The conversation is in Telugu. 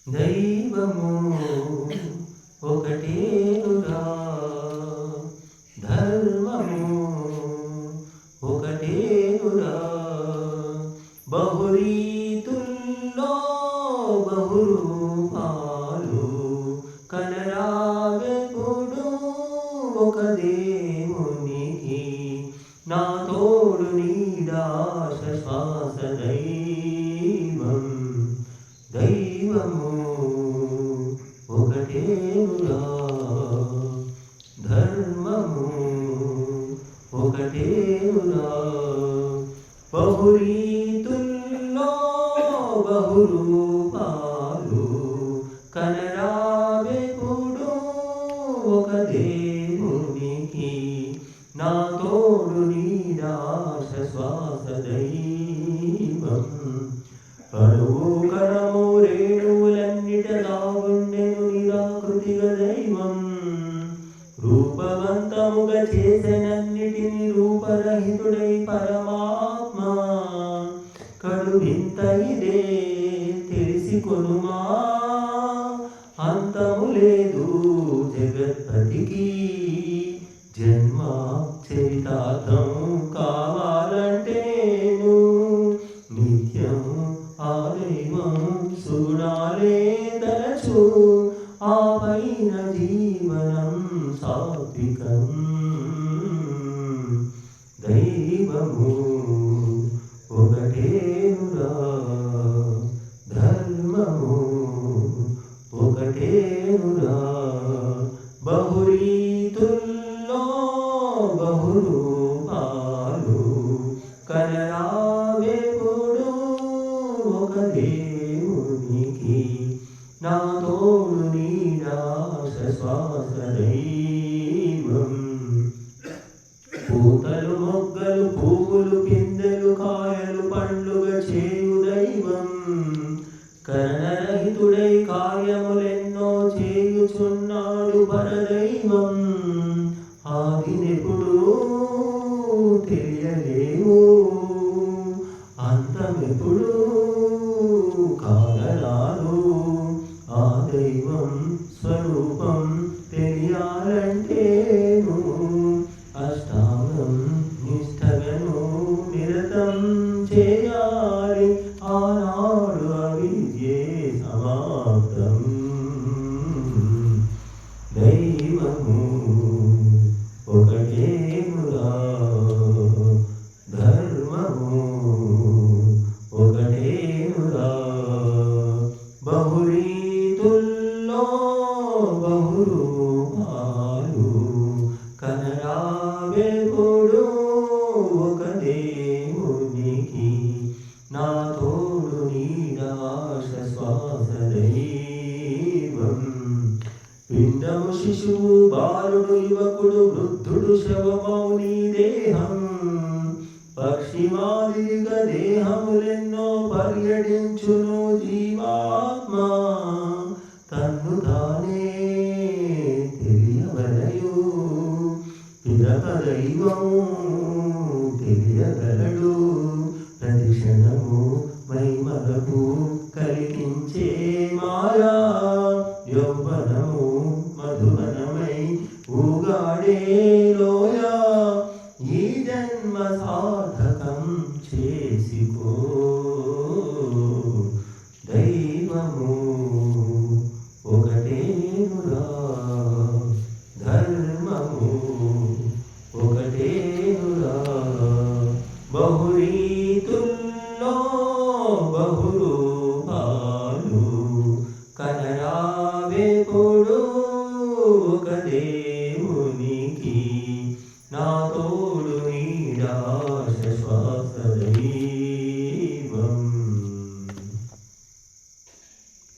దైవము ఒకటేనురా, ధర్మము ఒకటేనురా, బహురీతుల్లో బహురూపాలు కనరావెప్పుడు ఒక దేవునికి, నా తోడు నీడా శ్వాస దైవం. దైవము ఒకటేనురా, ధర్మము ఒకటేనురా, బహురీతుల్లో బహురూపాలు కనరావెప్పుడు ఒక దేవునికి, నా తోడు నీడా శ్వాస దైవం. అణువు కణము రేణువులన్నిట దాగుండెను నిరాకృతిగా దైవం. రూపవంతముగా చేసెనన్నిటిని రూపరహితుడై పరమాత్మ. కడు వింత ఇదే తెలిసి కొనుమా, అంతము లేదు జగత్పతికి. జన్మ చరితార్థం కావాలంటే నిత్యం ఆ దైవం సుగుణాలే తలచు, ఆ పైన జీవనం సాత్వికం. దైవము ఒకటేనురా, ధర్మము ఒకటేనురా, బహురీతుల్లో బహురూపాలు కనరావెప్పుడు ఒక దేవునికి, నా తోడు నీడా శ్వాస దైవం. పూతలు మొగ్గలు పువ్వులు పిందెలు కాయలు పండ్లుగా చేయు దైవం. కరణరహితుడై కార్యములెన్నో చేయుచున్నాడు పరదైవం. ఆదినెప్పుడు తెలియలేవు, అంతమెప్పుడు కాగరాదు. ఆ దైవం స్వరూపం తెలియాలంటేను అష్టాంగం నిష్టగను నిరతం చేయాలి. ఆనాడు అవిద్యే సమాప్తం. దైవము ఒకటేనురా, ధర్మము ఒకటేనురా, బహురీతుల్లో బహురూపాలు కనరావెప్పుడు ఒక దేవునికి, నా తోడు నీడా శ్వాస దైవం. పిండము శిశువు బాలుడు యువకుడు వృద్ధుడు శవమౌని దేహం. పక్షి మాదిరిగా దేహములెన్నో పర్యటించును జీవాత్మ. తన్ను తానే తెలియవలయు పిదప దైవము తెలియగలడు. ప్రతి క్షణము మైమరపు కలిగించే మాయా యౌవనము మధువనమై ఊగాడే లోయ. ఈ జన్మ సార్థకం చేసుకో. దైవము ఒకటేనురా, ధర్మము ఒకటేనురా, బహురీతుల్లో బహురూపాలు కనరావెప్పుడు ఒక దేవునికి, నా తోడు